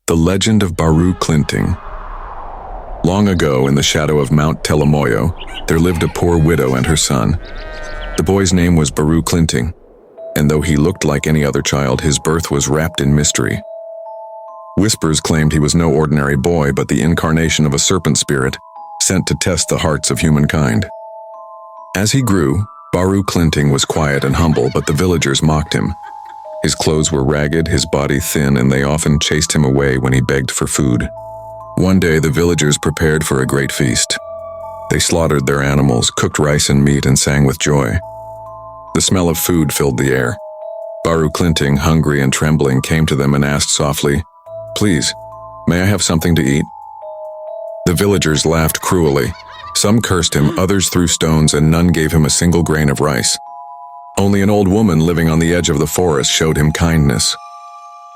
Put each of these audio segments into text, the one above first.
The Legend of Baru Klinting. Long ago, in the shadow of Mount Telomoyo, there lived a poor widow and her son. The boy's name was Baru Klinting, and though he looked like any other child, his birth was wrapped in mystery. Whispers claimed he was no ordinary boy, but the incarnation of a serpent spirit sent to test the hearts of humankind. As he grew, Baru Klinting was quiet and humble, but the villagers mocked him. His clothes were ragged, his body thin, and they often chased him away when he begged for food. One day, the villagers prepared for a great feast. They slaughtered their animals, cooked rice and meat, and sang with joy. The smell of food filled the air. Baru Klinting, hungry and trembling, came to them and asked softly, "Please, may I have something to eat?" The villagers laughed cruelly. Some cursed him, others threw stones, and none gave him a single grain of rice. Only an old woman living on the edge of the forest showed him kindness.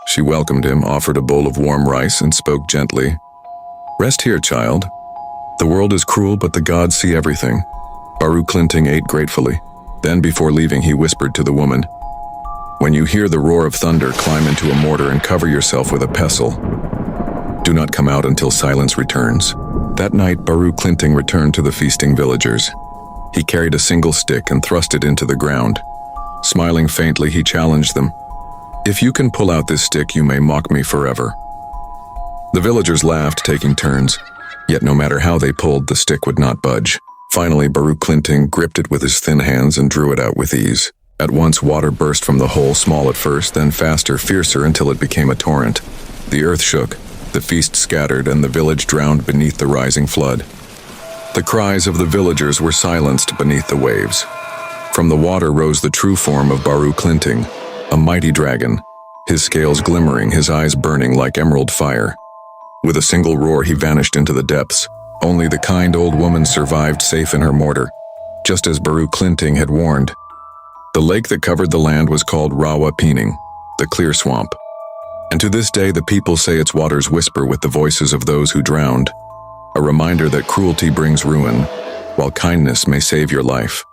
She welcomed him, offered a bowl of warm rice, and spoke gently. "Rest here, child. The world is cruel, but the gods see everything." Baru Klinting ate gratefully. Then, before leaving, he whispered to the woman, "When you hear the roar of thunder, climb into a mortar and cover yourself with a pestle. Do not come out until silence returns." That night, Baru Klinting returned to the feasting villagers. He carried a single stick and thrust it into the ground. Smiling faintly, he challenged them, "If you can pull out this stick, you may mock me forever." The villagers laughed, taking turns. Yet no matter how they pulled, the stick would not budge. Finally, Baru Klinting gripped it with his thin hands and drew it out with ease. At once, water burst from the hole, small at first, then faster, fiercer, until it became a torrent. The earth shook, the feast scattered, and the village drowned beneath the rising flood. The cries of the villagers were silenced beneath the waves. From the water rose the true form of Baru Klinting, a mighty dragon, his scales glimmering, his eyes burning like emerald fire. With a single roar, he vanished into the depths. Only the kind old woman survived, safe in her mortar, just as Baru Klinting had warned. The lake that covered the land was called Rawa Pening, the clear swamp. And to this day, the people say its waters whisper with the voices of those who drowned, a reminder that cruelty brings ruin, while kindness may save your life.